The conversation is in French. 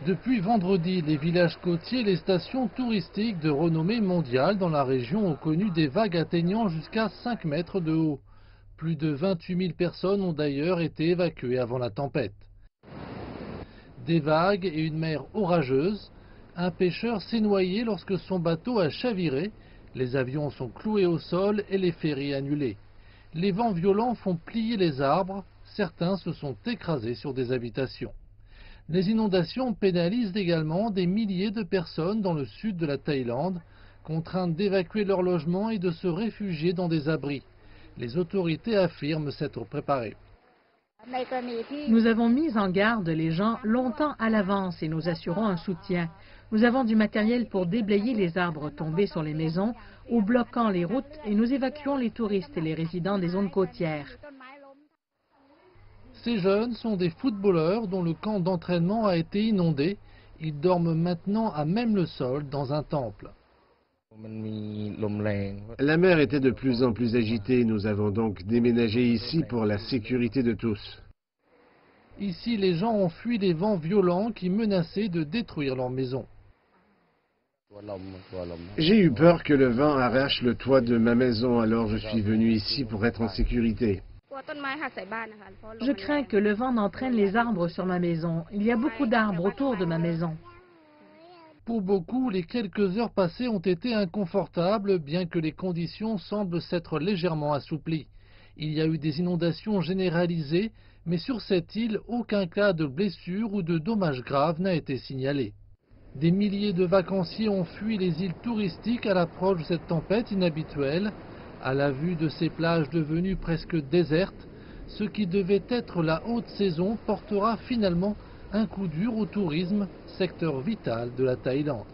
Depuis vendredi, les villages côtiers et les stations touristiques de renommée mondiale dans la région ont connu des vagues atteignant jusqu'à 5 mètres de haut. Plus de 28 000 personnes ont d'ailleurs été évacuées avant la tempête. Des vagues et une mer orageuse. Un pêcheur s'est noyé lorsque son bateau a chaviré. Les avions sont cloués au sol et les ferries annulées. Les vents violents font plier les arbres. Certains se sont écrasés sur des habitations. Les inondations pénalisent également des milliers de personnes dans le sud de la Thaïlande, contraintes d'évacuer leur logement et de se réfugier dans des abris. Les autorités affirment s'être préparées. Nous avons mis en garde les gens longtemps à l'avance et nous assurons un soutien. Nous avons du matériel pour déblayer les arbres tombés sur les maisons ou bloquant les routes et nous évacuons les touristes et les résidents des zones côtières. Ces jeunes sont des footballeurs dont le camp d'entraînement a été inondé. Ils dorment maintenant à même le sol dans un temple. La mer était de plus en plus agitée. Nous avons donc déménagé ici pour la sécurité de tous. Ici, les gens ont fui les vents violents qui menaçaient de détruire leur maison. J'ai eu peur que le vent arrache le toit de ma maison, alors je suis venu ici pour être en sécurité. Je crains que le vent n'entraîne les arbres sur ma maison. Il y a beaucoup d'arbres autour de ma maison. Pour beaucoup, les quelques heures passées ont été inconfortables, bien que les conditions semblent s'être légèrement assouplies. Il y a eu des inondations généralisées, mais sur cette île, aucun cas de blessure ou de dommages graves n'a été signalé. Des milliers de vacanciers ont fui les îles touristiques à l'approche de cette tempête inhabituelle. À la vue de ces plages devenues presque désertes, ce qui devait être la haute saison portera finalement un coup dur au tourisme, secteur vital de la Thaïlande.